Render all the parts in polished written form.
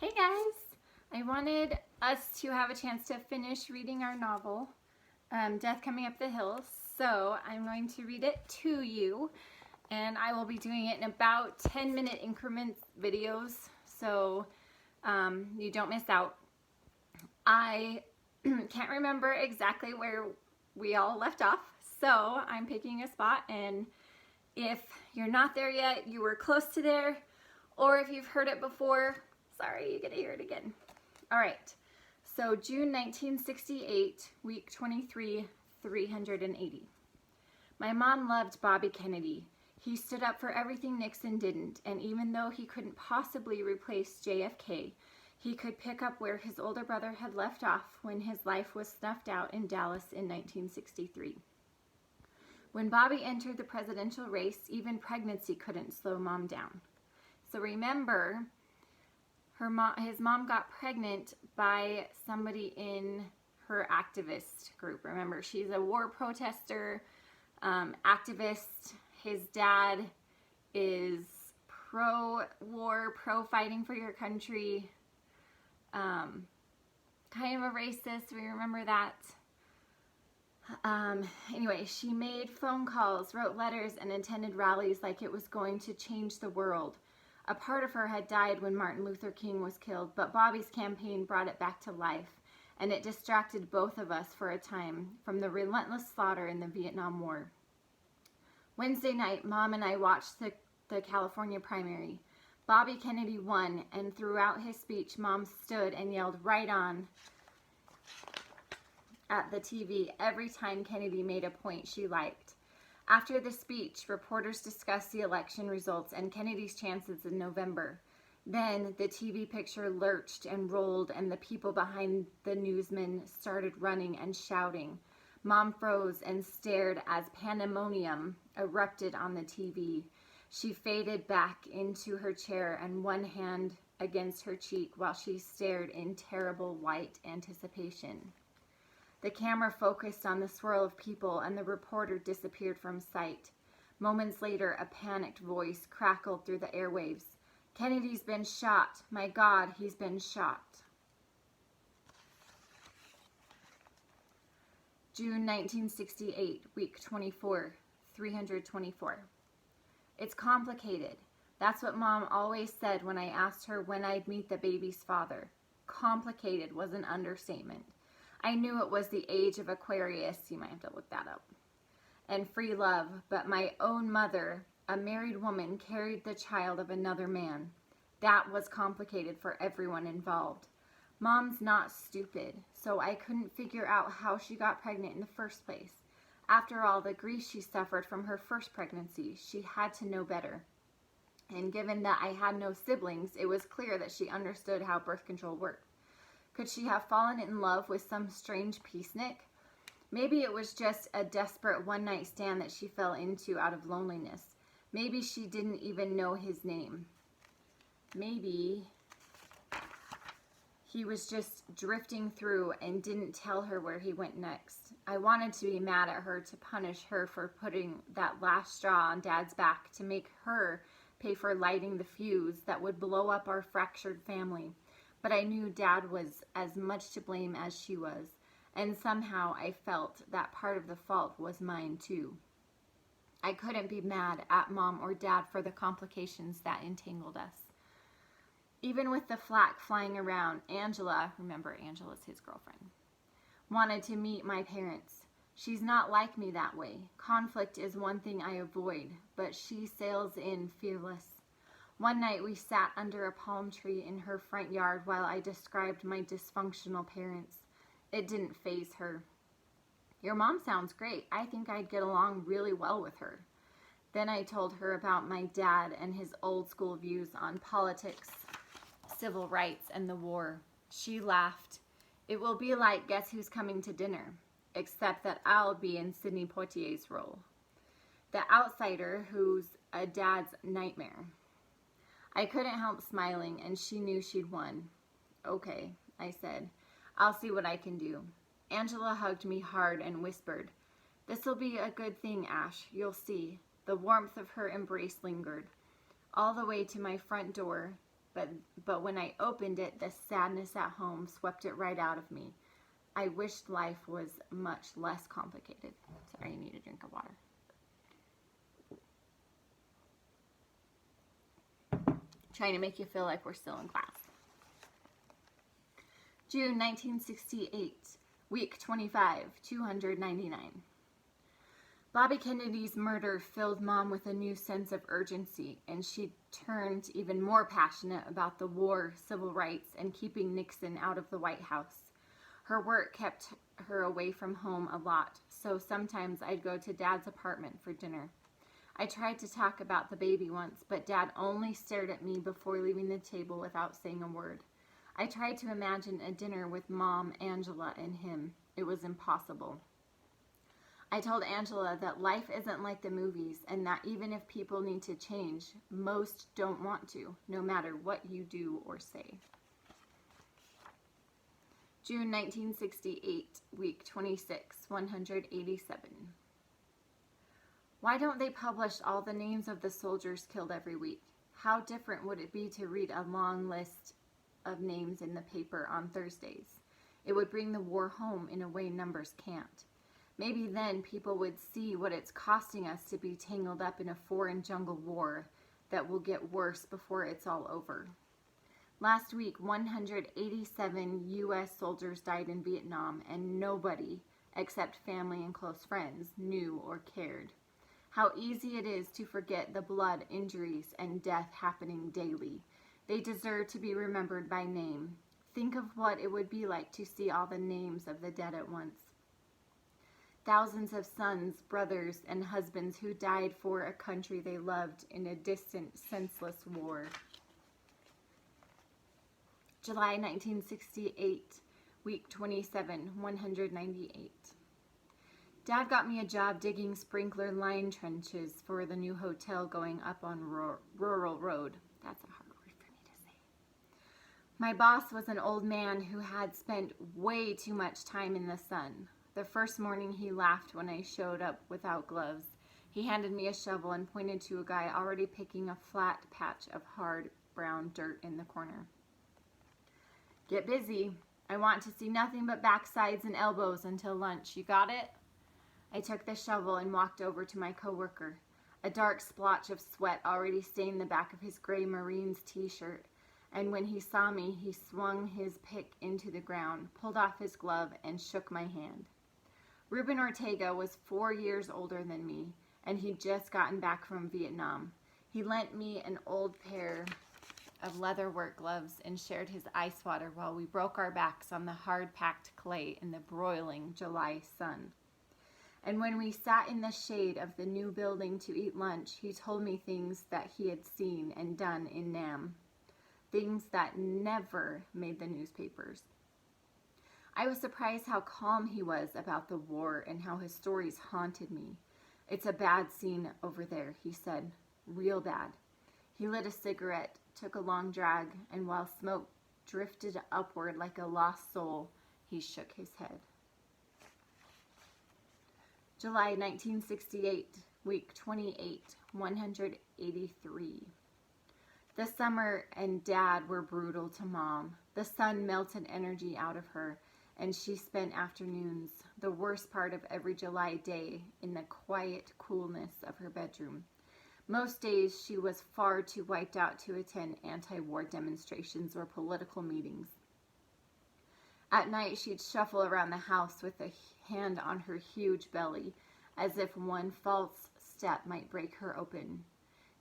Hey guys! I wanted us to have a chance to finish reading our novel, Death Coming Up the Hill. So I'm going to read it to you, and I will be doing it in about 10-minute increment videos, so you don't miss out. I can't remember exactly where we all left off, so I'm picking a spot, and if you're not there yet, you were close to there, or if you've heard it before, sorry, you get to hear it again. All right, so June 1968, week 23, 380. My mom loved Bobby Kennedy. He stood up for everything Nixon didn't, and even though he couldn't possibly replace JFK, he could pick up where his older brother had left off when his life was snuffed out in Dallas in 1963. When Bobby entered the presidential race, even pregnancy couldn't slow Mom down. So remember, his mom got pregnant by somebody in her activist group. Remember, she's a war protester, activist. His dad is pro-war, pro-fighting for your country, kind of a racist. We remember that. Anyway, she made phone calls, wrote letters, and attended rallies like it was going to change the world. A part of her had died when Martin Luther King was killed, but Bobby's campaign brought it back to life, and it distracted both of us for a time from the relentless slaughter in the Vietnam War. Wednesday night, Mom and I watched the California primary. Bobby Kennedy won, and throughout his speech, Mom stood and yelled "Right on" at the TV every time Kennedy made a point she liked. After the speech, reporters discussed the election results and Kennedy's chances in November. Then the TV picture lurched and rolled, and the people behind the newsmen started running and shouting. Mom froze and stared as pandemonium erupted on the TV. She faded back into her chair and one hand against her cheek while she stared in terrible white anticipation. The camera focused on the swirl of people, and the reporter disappeared from sight. Moments later, a panicked voice crackled through the airwaves. "Kennedy's been shot. My God, he's been shot." June 1968, week 24, 324. It's complicated. That's what Mom always said when I asked her when I'd meet the baby's father. Complicated was an understatement. I knew it was the age of Aquarius, you might have to look that up, and free love, but my own mother, a married woman, carried the child of another man. That was complicated for everyone involved. Mom's not stupid, so I couldn't figure out how she got pregnant in the first place. After all the grief she suffered from her first pregnancy, she had to know better. And given that I had no siblings, it was clear that she understood how birth control worked. Could she have fallen in love with some strange peacenik? Maybe it was just a desperate one-night stand that she fell into out of loneliness. Maybe she didn't even know his name. Maybe he was just drifting through and didn't tell her where he went next. I wanted to be mad at her, to punish her for putting that last straw on Dad's back, to make her pay for lighting the fuse that would blow up our fractured family. But I knew Dad was as much to blame as she was, and somehow I felt that part of the fault was mine too. I couldn't be mad at Mom or Dad for the complications that entangled us. Even with the flack flying around, Angela, remember Angela's his girlfriend, wanted to meet my parents. She's not like me that way. Conflict is one thing I avoid, but she sails in fearless. One night we sat under a palm tree in her front yard while I described my dysfunctional parents. It didn't faze her. "Your mom sounds great. I think I'd get along really well with her." Then I told her about my dad and his old school views on politics, civil rights, and the war. She laughed. "It will be like Guess Who's Coming to Dinner, except that I'll be in Sidney Poitier's role, the outsider who's a dad's nightmare." I couldn't help smiling, and she knew she'd won. "Okay," I said. "I'll see what I can do." Angela hugged me hard and whispered, "This'll be a good thing, Ash. You'll see." The warmth of her embrace lingered. All the way to my front door, but when I opened it, the sadness at home swept it right out of me. I wished life was much less complicated. Sorry, I need a drink of water. Trying to make you feel like we're still in class. June 1968, week 25, 299. Bobby Kennedy's murder filled Mom with a new sense of urgency, and she turned even more passionate about the war, civil rights, and keeping Nixon out of the White House. Her work kept her away from home a lot, so sometimes I'd go to Dad's apartment for dinner. I tried to talk about the baby once, but Dad only stared at me before leaving the table without saying a word. I tried to imagine a dinner with Mom, Angela, and him. It was impossible. I told Angela that life isn't like the movies, and that even if people need to change, most don't want to, no matter what you do or say. June 1968, week 26, 187. Why don't they publish all the names of the soldiers killed every week? How different would it be to read a long list of names in the paper on Thursdays? It would bring the war home in a way numbers can't. Maybe then people would see what it's costing us to be tangled up in a foreign jungle war that will get worse before it's all over. Last week, 187 U.S. soldiers died in Vietnam, and nobody, except family and close friends, knew or cared. How easy it is to forget the blood, injuries, and death happening daily. They deserve to be remembered by name. Think of what it would be like to see all the names of the dead at once. Thousands of sons, brothers, and husbands who died for a country they loved in a distant, senseless war. July 1968, week 27, 198. Dad got me a job digging sprinkler line trenches for the new hotel going up on Rural Road. That's a hard word for me to say. My boss was an old man who had spent way too much time in the sun. The first morning he laughed when I showed up without gloves. He handed me a shovel and pointed to a guy already picking a flat patch of hard brown dirt in the corner. Get busy. I want to see nothing but backsides and elbows until lunch. You got it? I took the shovel and walked over to my coworker. A dark splotch of sweat already stained the back of his gray Marines t-shirt, and when he saw me, he swung his pick into the ground, pulled off his glove, and shook my hand. Ruben Ortega was 4 years older than me, and he'd just gotten back from Vietnam. He lent me an old pair of leatherwork gloves and shared his ice water while we broke our backs on the hard-packed clay in the broiling July sun. And when we sat in the shade of the new building to eat lunch, he told me things that he had seen and done in Nam. Things that never made the newspapers. I was surprised how calm he was about the war and how his stories haunted me. It's a bad scene over there, he said. Real bad. He lit a cigarette, took a long drag, and while smoke drifted upward like a lost soul, he shook his head. July 1968, week 28, 183. The summer and Dad were brutal to Mom. The sun melted energy out of her, and she spent afternoons, the worst part of every July day, in the quiet coolness of her bedroom. Most days she was far too wiped out to attend anti-war demonstrations or political meetings. At night she'd shuffle around the house with a hand on her huge belly, as if one false step might break her open.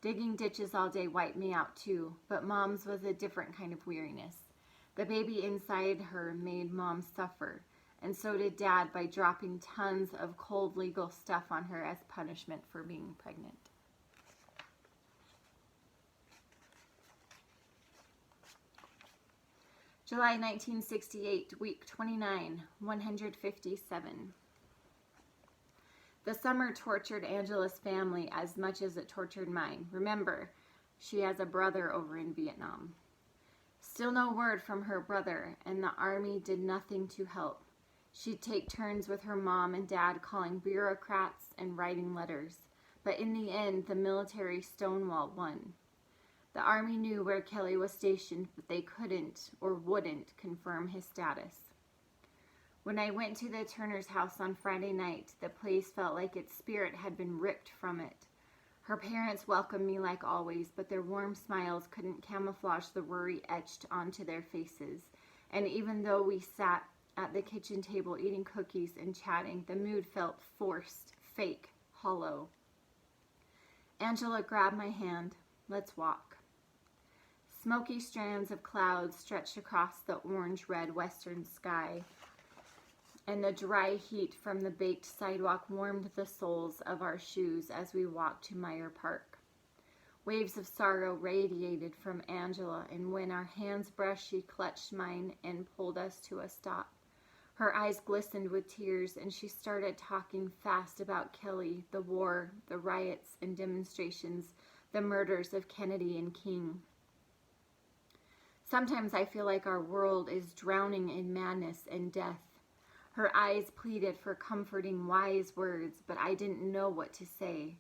Digging ditches all day wiped me out too, but Mom's was a different kind of weariness. The baby inside her made Mom suffer, and so did Dad by dropping tons of cold legal stuff on her as punishment for being pregnant. July 1968, week 29, 157. The summer tortured Angela's family as much as it tortured mine. Remember, she has a brother over in Vietnam. Still no word from her brother, and the army did nothing to help. She'd take turns with her mom and dad calling bureaucrats and writing letters. But in the end, the military Stonewall won. The Army knew where Kelly was stationed, but they couldn't or wouldn't confirm his status. When I went to the Turner's house on Friday night, the place felt like its spirit had been ripped from it. Her parents welcomed me like always, but their warm smiles couldn't camouflage the worry etched onto their faces. And even though we sat at the kitchen table eating cookies and chatting, the mood felt forced, fake, hollow. Angela grabbed my hand. Let's walk. Smoky strands of clouds stretched across the orange-red western sky, and the dry heat from the baked sidewalk warmed the soles of our shoes as we walked to Meyer Park. Waves of sorrow radiated from Angela, and when our hands brushed, she clutched mine and pulled us to a stop. Her eyes glistened with tears, and she started talking fast about Kelly, the war, the riots and demonstrations, the murders of Kennedy and King. Sometimes I feel like our world is drowning in madness and death. Her eyes pleaded for comforting, wise words, but I didn't know what to say.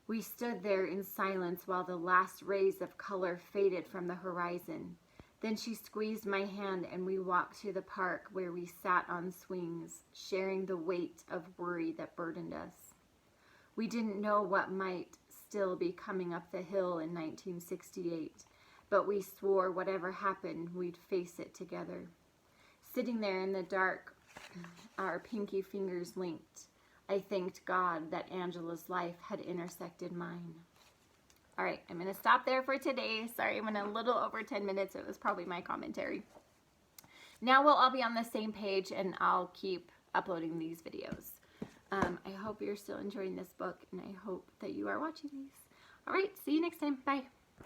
We stood there in silence while the last rays of color faded from the horizon. Then she squeezed my hand and we walked to the park where we sat on swings, sharing the weight of worry that burdened us. We didn't know what might still be coming up the hill in 1968, but we swore whatever happened, we'd face it together. Sitting there in the dark, our pinky fingers linked, I thanked God that Angela's life had intersected mine. All right, I'm going to stop there for today. Sorry, I'm in a little over 10 minutes. It was probably my commentary. Now we'll all be on the same page, and I'll keep uploading these videos. I hope you're still enjoying this book, and I hope that you are watching these. All right, see you next time. Bye.